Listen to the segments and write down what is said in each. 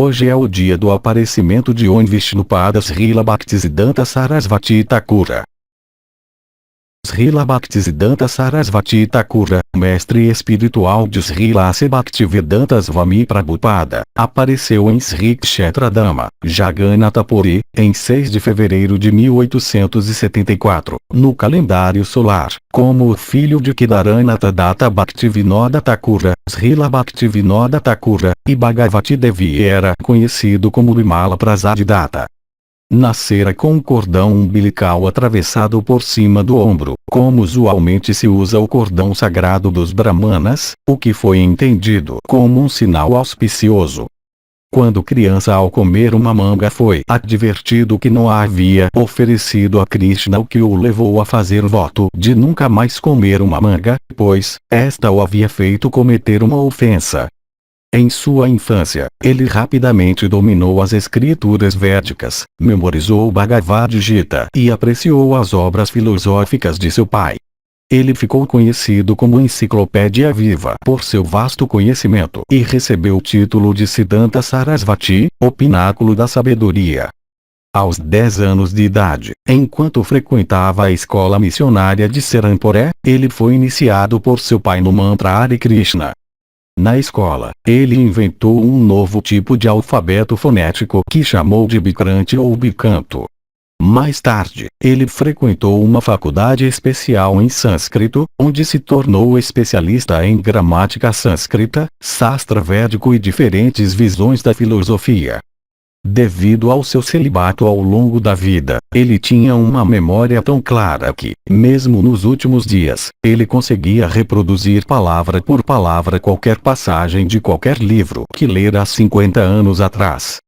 Hoje é o dia do aparecimento de Om Vishnupada Srila Bhaktisiddhanta Sarasvati Thakura. Srila Bhaktisiddhanta Sarasvati Thakura, mestre espiritual de Srila A.C. Bhaktivedanta Swami Prabhupada, apareceu em Sri Kshetradama, Jagannatha Puri, em 6 de fevereiro de 1874, no calendário solar, como o filho de Kedaranatha Datta Bhaktivinoda Thakura, Srila Bhaktivinoda Thakura, e Bhagavati Devi era conhecido como Bimala Prasad Datta. Nascera com um cordão umbilical atravessado por cima do ombro, como usualmente se usa o cordão sagrado dos Brahmanas, o que foi entendido como um sinal auspicioso. Quando criança, ao comer uma manga, foi advertido que não a havia oferecido a Krishna, o que o levou a fazer voto de nunca mais comer uma manga, pois esta o havia feito cometer uma ofensa. Em sua infância, ele rapidamente dominou as escrituras védicas, memorizou o Bhagavad Gita e apreciou as obras filosóficas de seu pai. Ele ficou conhecido como enciclopédia viva por seu vasto conhecimento e recebeu o título de Siddhanta Sarasvati, o pináculo da sabedoria. Aos 10 anos de idade, enquanto frequentava a escola missionária de Serampore, ele foi iniciado por seu pai no mantra Hare Krishna. Na escola, ele inventou um novo tipo de alfabeto fonético que chamou de Bikranti ou Bicanto. Mais tarde, ele frequentou uma faculdade especial em sânscrito, onde se tornou especialista em gramática sânscrita, sastra védico e diferentes visões da filosofia. Devido ao seu celibato ao longo da vida, ele tinha uma memória tão clara que, mesmo nos últimos dias, ele conseguia reproduzir palavra por palavra qualquer passagem de qualquer livro que lera há 50 anos atrás.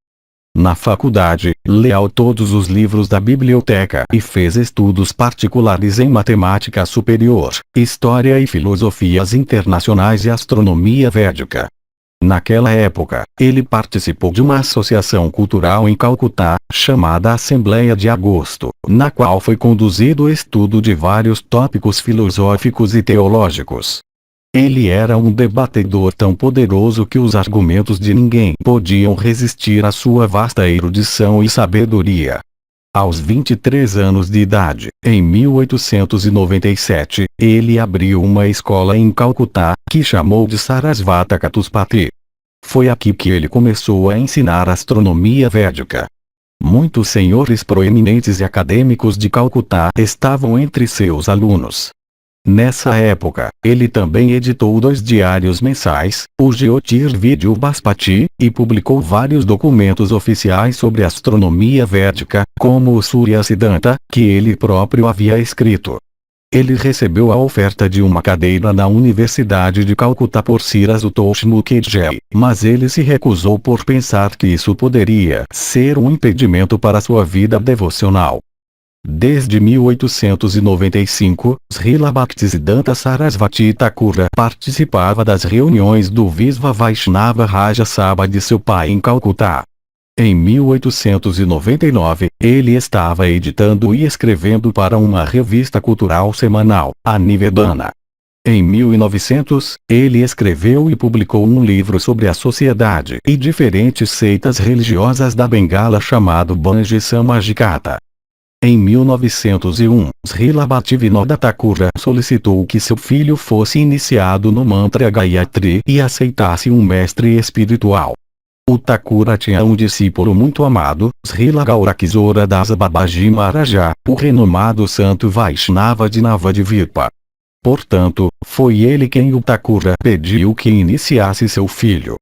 Na faculdade, leu todos os livros da biblioteca e fez estudos particulares em matemática superior, história e filosofias internacionais e astronomia védica. Naquela época, ele participou de uma associação cultural em Calcutá, chamada Assembleia de Agosto, na qual foi conduzido o estudo de vários tópicos filosóficos e teológicos. Ele era um debatedor tão poderoso que os argumentos de ninguém podiam resistir à sua vasta erudição e sabedoria. Aos 23 anos de idade, em 1897, ele abriu uma escola em Calcutá, que chamou de Sarasvata Chatuspati. Foi aqui que ele começou a ensinar astronomia védica. Muitos senhores proeminentes e acadêmicos de Calcutá estavam entre seus alunos. Nessa época, ele também editou 2 diários mensais, o Jyotirvidya Bhaspati, e publicou vários documentos oficiais sobre astronomia védica, como o Surya Siddhanta, que ele próprio havia escrito. Ele recebeu a oferta de uma cadeira na Universidade de Calcutá por Sirasutosh Mukherjee, mas ele se recusou por pensar que isso poderia ser um impedimento para sua vida devocional. Desde 1895, Srila Bhaktisiddhanta Sarasvati Thakura participava das reuniões do Visva Vaishnava Raja Sabha de seu pai em Calcutá. Em 1899, ele estava editando e escrevendo para uma revista cultural semanal, a Nivedana. Em 1900, ele escreveu e publicou um livro sobre a sociedade e diferentes seitas religiosas da Bengala chamado Banji Samajikata. Em 1901, Srila Bhaktivinoda Thakura solicitou que seu filho fosse iniciado no mantra Gayatri e aceitasse um mestre espiritual. O Thakura tinha um discípulo muito amado, Srila Gaurakishora Dasa Babaji Maharaja, o renomado santo Vaishnava de Navadvipa. Portanto, foi ele quem o Thakura pediu que iniciasse seu filho.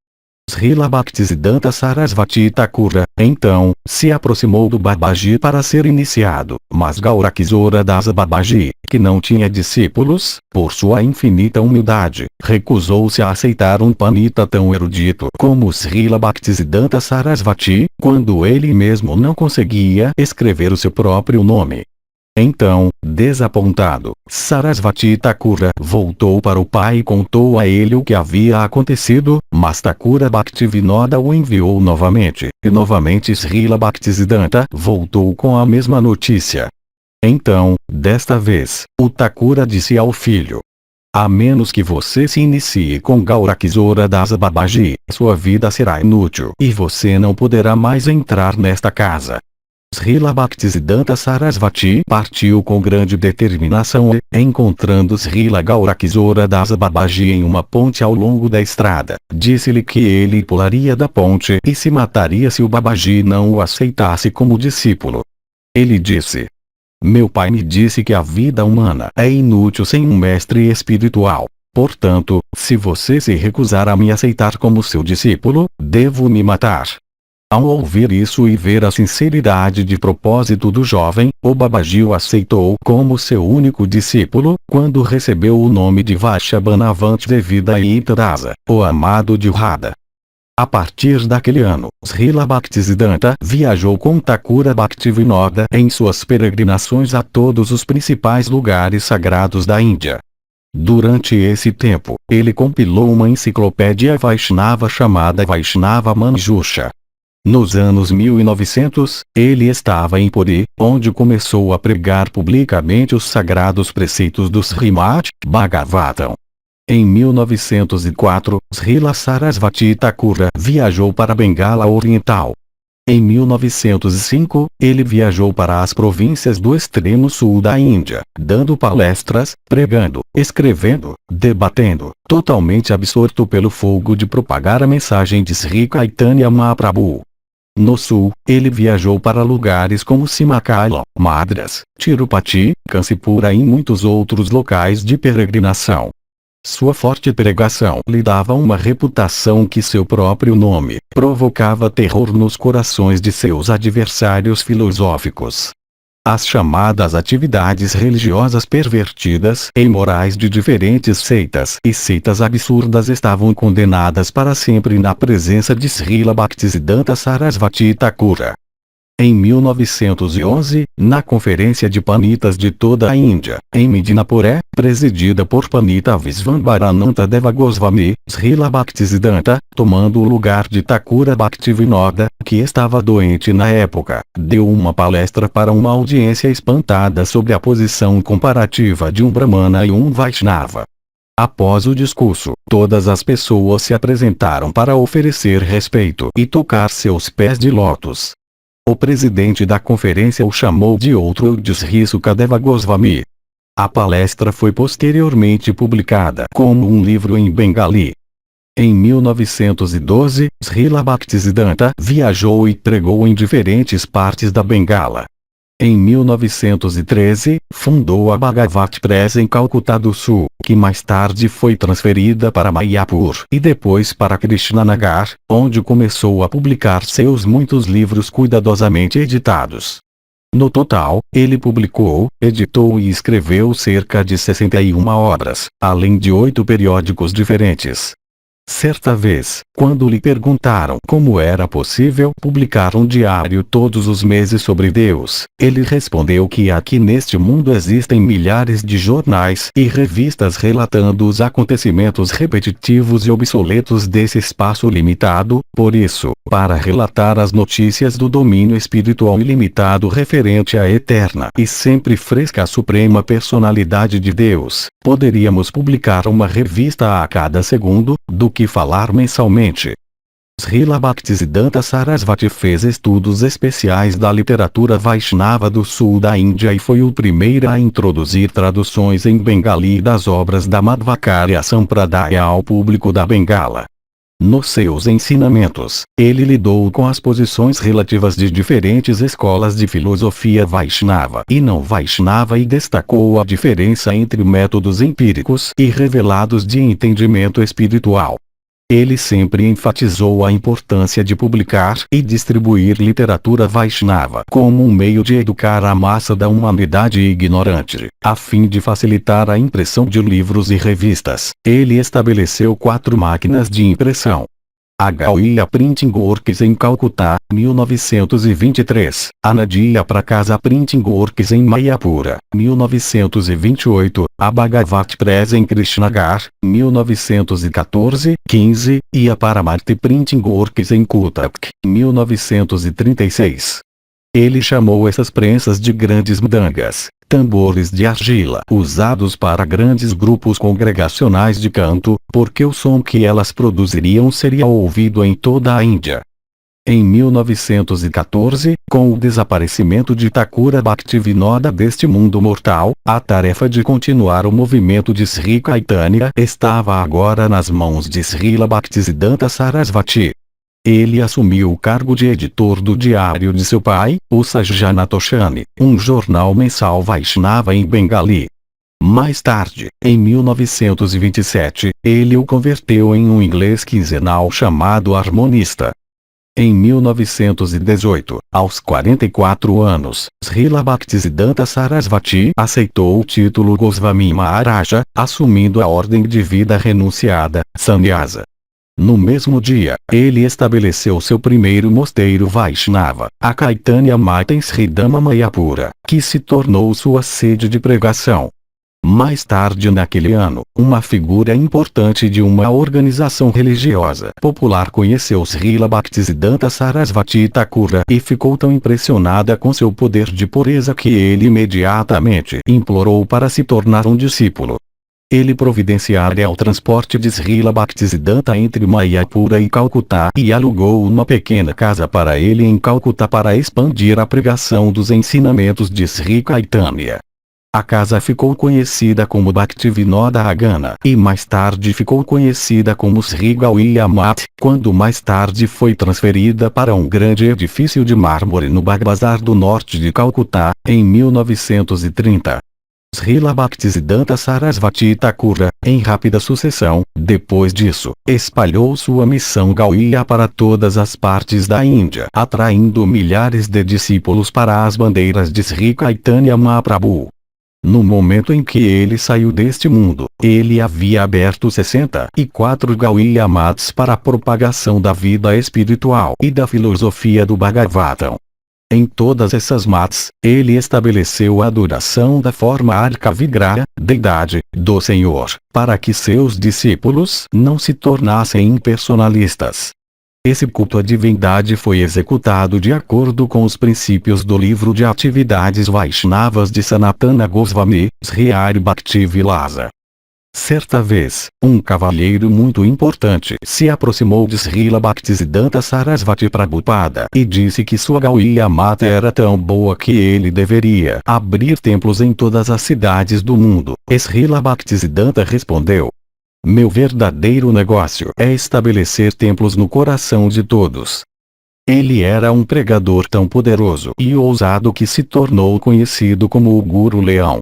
Srila Bhaktisiddhanta Sarasvati Thakura, então, se aproximou do Babaji para ser iniciado, mas Gaurakishora Dasa Babaji, que não tinha discípulos, por sua infinita humildade, recusou-se a aceitar um panita tão erudito como Srila Bhaktisiddhanta Sarasvati, quando ele mesmo não conseguia escrever o seu próprio nome. Então, desapontado, Sarasvati Thakura voltou para o pai e contou a ele o que havia acontecido, mas Thakura Bhaktivinoda o enviou novamente, e novamente Srila Bhaktisiddhanta voltou com a mesma notícia. Então, desta vez, o Thakura disse ao filho: A menos que você se inicie com Gaurakizora Das Babaji, sua vida será inútil e você não poderá mais entrar nesta casa. Srila Bhaktisiddhanta Sarasvati partiu com grande determinação e, encontrando Srila Gaurakizora Das Babaji em uma ponte ao longo da estrada, disse-lhe que ele pularia da ponte e se mataria se o Babaji não o aceitasse como discípulo. Ele disse: meu pai me disse que a vida humana é inútil sem um mestre espiritual. Portanto, se você se recusar a me aceitar como seu discípulo, devo me matar. Ao ouvir isso e ver a sinceridade de propósito do jovem, o Babaji o aceitou como seu único discípulo, quando recebeu o nome de Vaishnavant devido a Itarasa, o amado de Radha. A partir daquele ano, Srila Bhaktisiddhanta viajou com Thakura Bhaktivinoda em suas peregrinações a todos os principais lugares sagrados da Índia. Durante esse tempo, ele compilou uma enciclopédia Vaishnava chamada Vaishnava Manjusha. Nos anos 1900, ele estava em Puri, onde começou a pregar publicamente os sagrados preceitos do Srimad Bhagavatam. Em 1904, Srila Sarasvati Thakura viajou para Bengala Oriental. Em 1905, ele viajou para as províncias do extremo sul da Índia, dando palestras, pregando, escrevendo, debatendo, totalmente absorto pelo fogo de propagar a mensagem de Sri Caitanya Mahaprabhu. No sul, ele viajou para lugares como Simakaila, Madras, Tirupati, Kansipura e muitos outros locais de peregrinação. Sua forte pregação lhe dava uma reputação que seu próprio nome provocava terror nos corações de seus adversários filosóficos. As chamadas atividades religiosas pervertidas e imorais de diferentes seitas e seitas absurdas estavam condenadas para sempre na presença de Srila Bhaktisiddhanta Sarasvati Thakura. Em 1911, na Conferência de Panitas de toda a Índia, em Midinapore, presidida por Panita Visvambarananta Deva Goswami, Srila Bhaktisiddhanta, tomando o lugar de Thakura Bhaktivinoda, que estava doente na época, deu uma palestra para uma audiência espantada sobre a posição comparativa de um Brahmana e um Vaishnava. Após o discurso, todas as pessoas se apresentaram para oferecer respeito e tocar seus pés de lótus. O presidente da conferência o chamou de outro Sri Sukadeva Goswami. A palestra foi posteriormente publicada como um livro em bengali. Em 1912, Srila Bhaktisiddhanta viajou e pregou em diferentes partes da Bengala. Em 1913, fundou a Bhagavat Press em Calcutá do Sul, que mais tarde foi transferida para Mayapur e depois para Krishnanagar, onde começou a publicar seus muitos livros cuidadosamente editados. No total, ele publicou, editou e escreveu cerca de 61 obras, além de 8 periódicos diferentes. Certa vez, quando lhe perguntaram como era possível publicar um diário todos os meses sobre Deus, ele respondeu que aqui neste mundo existem milhares de jornais e revistas relatando os acontecimentos repetitivos e obsoletos desse espaço limitado, por isso, para relatar as notícias do domínio espiritual ilimitado referente à eterna e sempre fresca Suprema Personalidade de Deus, poderíamos publicar uma revista a cada segundo, do que falar mensalmente. Srila Bhaktisiddhanta Sarasvati fez estudos especiais da literatura Vaishnava do sul da Índia e foi o primeiro a introduzir traduções em bengali das obras da Madhvacarya Sampradaya ao público da Bengala. Nos seus ensinamentos, ele lidou com as posições relativas de diferentes escolas de filosofia Vaishnava e não Vaishnava e destacou a diferença entre métodos empíricos e revelados de entendimento espiritual. Ele sempre enfatizou a importância de publicar e distribuir literatura Vaishnava como um meio de educar a massa da humanidade ignorante, a fim de facilitar a impressão de livros e revistas. Ele estabeleceu 4 máquinas de impressão. A Gauia Printing Works em Calcutá, 1923. A Nadia Prakasa Printing Works em Mayapura, 1928. A Bhagavat Press em Krishnagar, 1914-15. E a Paramarthi Printing Works em Cuttack, 1936. Ele chamou essas prensas de grandes mdangas, tambores de argila usados para grandes grupos congregacionais de canto, porque o som que elas produziriam seria ouvido em toda a Índia. Em 1914, com o desaparecimento de Thakura Bhaktivinoda deste mundo mortal, a tarefa de continuar o movimento de Sri Caitanya estava agora nas mãos de Srila Bhaktisiddhanta Sarasvati. Ele assumiu o cargo de editor do diário de seu pai, o Sajjanatoshani, um jornal mensal Vaishnava em Bengali. Mais tarde, em 1927, ele o converteu em um inglês quinzenal chamado Harmonista. Em 1918, aos 44 anos, Srila Bhaktisiddhanta Sarasvati aceitou o título Goswami Maharaja, assumindo a ordem de vida renunciada, Sannyasa. No mesmo dia, ele estabeleceu seu primeiro mosteiro Vaishnava, a Caitanya Mata em Sridhama Mayapura, que se tornou sua sede de pregação. Mais tarde naquele ano, uma figura importante de uma organização religiosa popular conheceu Srila Bhaktisiddhanta Sarasvati Thakura e ficou tão impressionada com seu poder de pureza que ele imediatamente implorou para se tornar um discípulo. Ele providenciara o transporte de Srila Bhaktisiddhanta entre Mayapura e Calcutá e alugou uma pequena casa para ele em Calcutá para expandir a pregação dos ensinamentos de Sri Caitanya. A casa ficou conhecida como Bhaktivinoda Agana e mais tarde ficou conhecida como Sri Gaudiya Mat, quando mais tarde foi transferida para um grande edifício de mármore no Bagh Bazar do norte de Calcutá, em 1930. Srila Bhaktisiddhanta Sarasvati Thakura, em rápida sucessão, depois disso, espalhou sua missão Gaudiya para todas as partes da Índia, atraindo milhares de discípulos para as bandeiras de Sri Caitanya Mahaprabhu. No momento em que ele saiu deste mundo, ele havia aberto 64 Gaudiya Mats para a propagação da vida espiritual e da filosofia do Bhagavatam. Em todas essas mats, ele estabeleceu a adoração da forma Arka Vigraha, deidade, do Senhor, para que seus discípulos não se tornassem impersonalistas. Esse culto à divindade foi executado de acordo com os princípios do livro de atividades Vaishnavas de Sanatana Goswami, Sri Hari Bhaktivilasa. Certa vez, um cavalheiro muito importante se aproximou de Srila Bhaktisiddhanta Sarasvati Prabhupada e disse que sua Gaudiya Mata era tão boa que ele deveria abrir templos em todas as cidades do mundo. Srila Bhaktisiddhanta respondeu: meu verdadeiro negócio é estabelecer templos no coração de todos. Ele era um pregador tão poderoso e ousado que se tornou conhecido como o Guru Leão.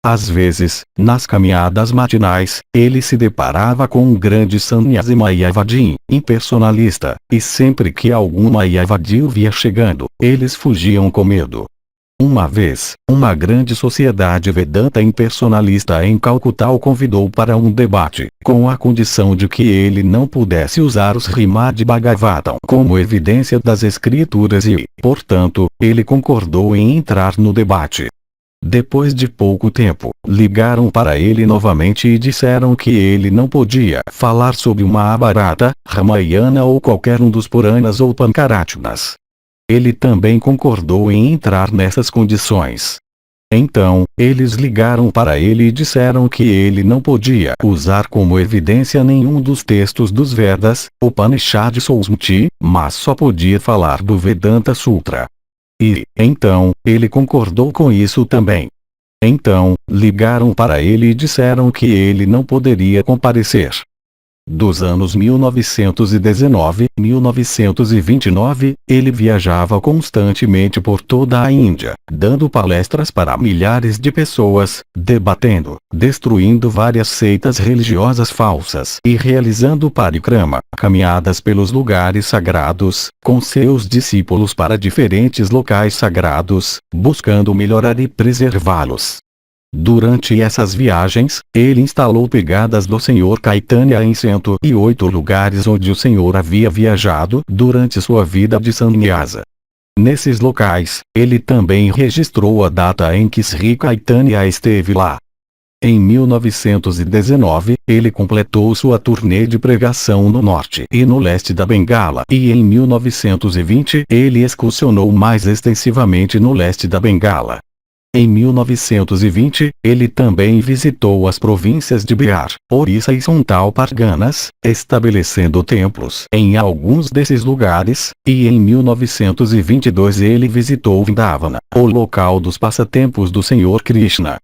Às vezes, nas caminhadas matinais, ele se deparava com um grande sannyasi Mayavadi, impersonalista, e sempre que algum Mayavadi o via chegando, eles fugiam com medo. Uma vez, uma grande sociedade Vedanta impersonalista em Calcutá o convidou para um debate, com a condição de que ele não pudesse usar os Srimad Bhagavatam como evidência das escrituras e, portanto, ele concordou em entrar no debate. Depois de pouco tempo, ligaram para ele novamente e disseram que ele não podia falar sobre uma Mahabharata, Ramayana ou qualquer um dos Puranas ou Pancaratinas. Ele também concordou em entrar nessas condições. Então, eles ligaram para ele e disseram que ele não podia usar como evidência nenhum dos textos dos Vedas, Upanishads ou Smriti, mas só podia falar do Vedanta Sutra. E, então, ele concordou com isso também. Então, ligaram para ele e disseram que ele não poderia comparecer. Dos anos 1919 e 1929, ele viajava constantemente por toda a Índia, dando palestras para milhares de pessoas, debatendo, destruindo várias seitas religiosas falsas e realizando parikrama, caminhadas pelos lugares sagrados, com seus discípulos para diferentes locais sagrados, buscando melhorar e preservá-los. Durante essas viagens, ele instalou pegadas do Senhor Caitanya em 108 lugares onde o Senhor havia viajado durante sua vida de sannyasa. Nesses locais, ele também registrou a data em que Sri Caitanya esteve lá. Em 1919, ele completou sua turnê de pregação no norte e no leste da Bengala e em 1920 ele excursionou mais extensivamente no leste da Bengala. Em 1920, ele também visitou as províncias de Bihar, Orissa e Sontal Parganas, estabelecendo templos em alguns desses lugares, e em 1922 ele visitou Vrindavana, o local dos passatempos do Senhor Krishna.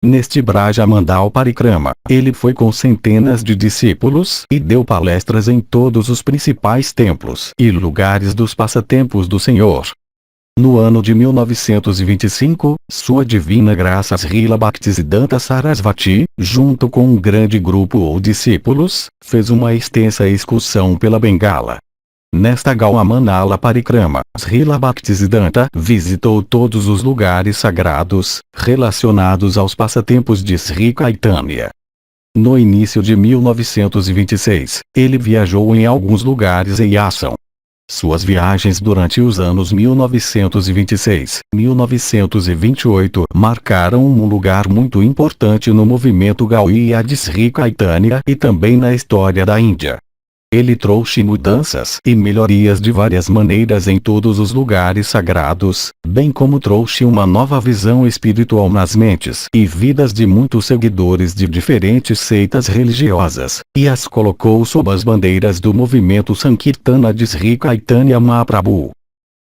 Neste Brajamandal Parikrama, ele foi com centenas de discípulos e deu palestras em todos os principais templos e lugares dos passatempos do Senhor. No ano de 1925, Sua Divina Graça Srila Bhaktisiddhanta Sarasvati, junto com um grande grupo de discípulos, fez uma extensa excursão pela Bengala. Nesta Gauamanala Parikrama, Srila Bhaktisiddhanta visitou todos os lugares sagrados, relacionados aos passatempos de Sri Caitanya. No início de 1926, ele viajou em alguns lugares em Assam. Suas viagens durante os anos 1926 e 1928 marcaram um lugar muito importante no movimento Gaudiya de Sri Caitanya e também na história da Índia. Ele trouxe mudanças e melhorias de várias maneiras em todos os lugares sagrados, bem como trouxe uma nova visão espiritual nas mentes e vidas de muitos seguidores de diferentes seitas religiosas, e as colocou sob as bandeiras do movimento Sankirtana de Sri Caitanya Mahaprabhu.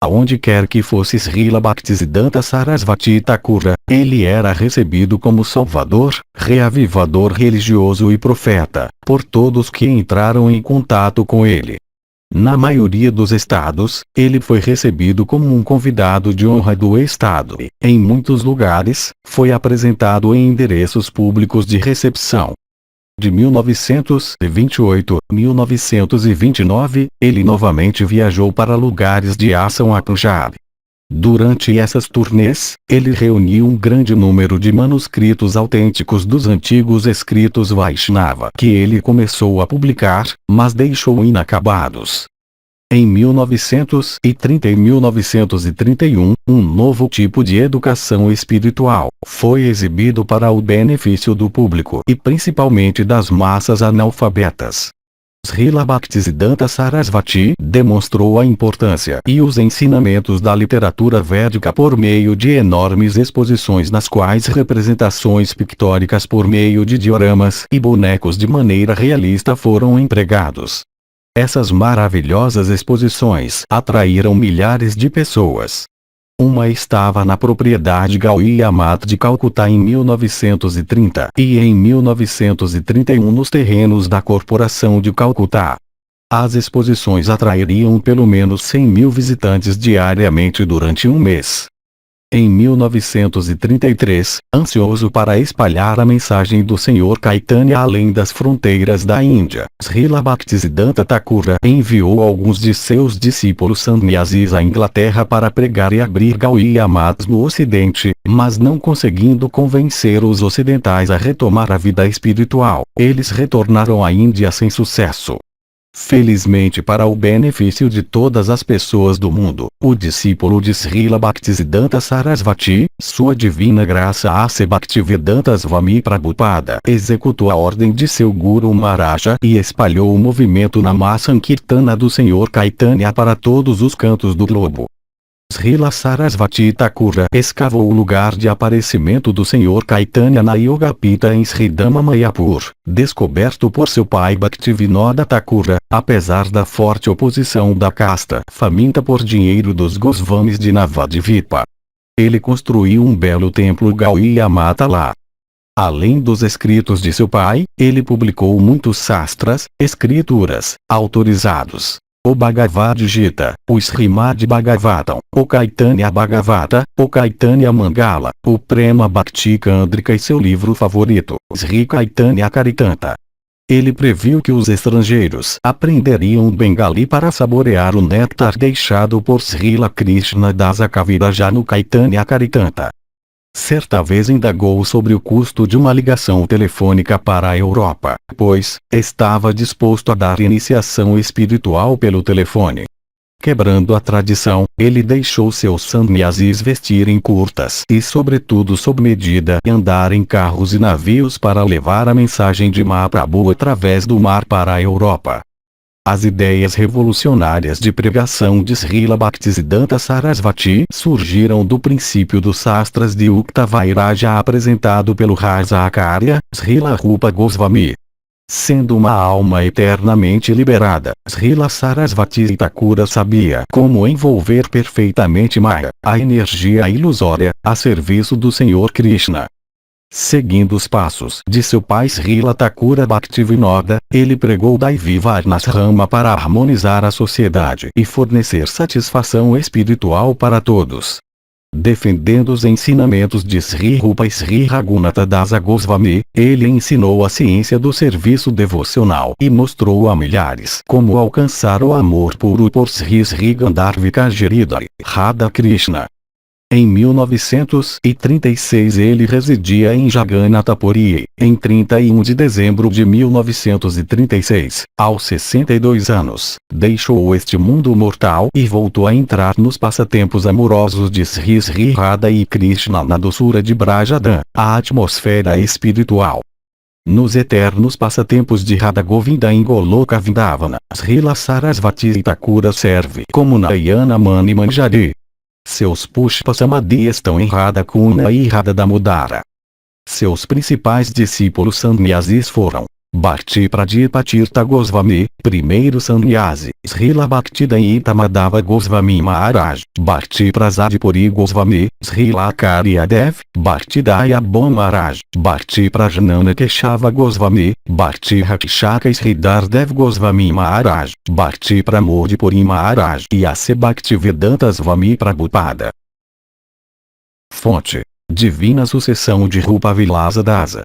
Aonde quer que fosse Srila Bhaktisiddhanta Sarasvati Thakura, ele era recebido como salvador, reavivador religioso e profeta, por todos que entraram em contato com ele. Na maioria dos estados, ele foi recebido como um convidado de honra do estado e, em muitos lugares, foi apresentado em endereços públicos de recepção. De 1928 a 1929, ele novamente viajou para lugares de Assam a Punjab. Durante essas turnês, ele reuniu um grande número de manuscritos autênticos dos antigos escritos Vaishnava que ele começou a publicar, mas deixou inacabados. Em 1930 e 1931, um novo tipo de educação espiritual foi exibido para o benefício do público e principalmente das massas analfabetas. Srila Bhaktisiddhanta Sarasvati demonstrou a importância e os ensinamentos da literatura védica por meio de enormes exposições nas quais representações pictóricas por meio de dioramas e bonecos de maneira realista foram empregados. Essas maravilhosas exposições atraíram milhares de pessoas. Uma estava na propriedade Gaudiya Math de Calcutá em 1930 e em 1931 nos terrenos da Corporação de Calcutá. As exposições atrairiam pelo menos 100.000 visitantes diariamente durante um mês. Em 1933, ansioso para espalhar a mensagem do Senhor Caitanya além das fronteiras da Índia, Srila Bhaktisiddhanta Thakura enviou alguns de seus discípulos sannyasis à Inglaterra para pregar e abrir Gaudiya Maths no Ocidente, mas não conseguindo convencer os ocidentais a retomar a vida espiritual, eles retornaram à Índia sem sucesso. Felizmente para o benefício de todas as pessoas do mundo, o discípulo de Srila Bhaktisiddhanta Sarasvati, Sua Divina Graça A.C. Bhaktivedanta Swami Prabhupada, executou a ordem de seu Guru Maharaja e espalhou o movimento Namasankirtana do Senhor Caitanya para todos os cantos do globo. Srila Sarasvati Thakura escavou o lugar de aparecimento do Senhor Caitanya na Yogapita em Sridhama Mayapur, descoberto por seu pai Bhaktivinoda Thakura, apesar da forte oposição da casta faminta por dinheiro dos Goswamis de Navadvipa. Ele construiu um belo templo Gaudiya Mata lá. Além dos escritos de seu pai, ele publicou muitos sastras, escrituras, autorizados. O Bhagavad Gita, o Srimad Bhagavatam, o Caitanya Bhagavata, o Caitanya Mangala, o Prema Bhakti Candrika e seu livro favorito, Sri Caitanya Caritamrita. Ele previu que os estrangeiros aprenderiam Bengali para saborear o néctar deixado por Srila Krishna Dasa Kaviraja no Caitanya Caritamrita. Certa vez indagou sobre o custo de uma ligação telefônica para a Europa, pois estava disposto a dar iniciação espiritual pelo telefone. Quebrando a tradição, ele deixou seus sannyasis vestirem curtas e sobretudo sob medida e andar em carros e navios para levar a mensagem de Mahaprabhu através do mar para a Europa. As ideias revolucionárias de pregação de Srila Bhaktisiddhanta Sarasvati surgiram do princípio dos sastras de Ukta Vairagya apresentado pelo Rasa Acharya, Srila Rupa Goswami. Sendo uma alma eternamente liberada, Srila Sarasvati Thakura sabia como envolver perfeitamente Maya, a energia ilusória, a serviço do Senhor Krishna. Seguindo os passos de seu pai Srila Thakura Bhaktivinoda, ele pregou Daivi Varnasrama para harmonizar a sociedade e fornecer satisfação espiritual para todos. Defendendo os ensinamentos de Sri Rupa e Sri Raghunatha Dasa Goswami, ele ensinou a ciência do serviço devocional e mostrou a milhares como alcançar o amor puro por Sri Gandharvika Giridhari, Radha Krishna. Em 1936 ele residia em Jagannathapuri. Em 31 de dezembro de 1936, aos 62 anos, deixou este mundo mortal e voltou a entrar nos passatempos amorosos de Sri Radha e Krishna na doçura de Brajadam, a atmosfera espiritual. Nos eternos passatempos de Radha Govinda em Goloka Vrindavana, Srila Sarasvati Thakura serve como Nayana Mani Manjari. Seus Pushpa Samadhi estão em Radha Kuna e Radha Damodara. Seus principais discípulos sannyasis foram Bhakti Pradipa Tirtha Goswami, primeiro sannyasi, Srila Bhaktivedanta Madhava Goswami Maharaj, Bhakti Prasadipuri Goswami, Srila Karyadev, Bhaktidayabham Maharaj, Bhakti Prajanana Keshava Goswami, Bhakti Rakshaka Sridardev Goswami Maharaj, Bhakti Pramodipuri Maharaj e A.C. Bhaktivedanta Swami Prabhupada. Fonte: Divina Sucessão de Rupa Vilasa Dasa.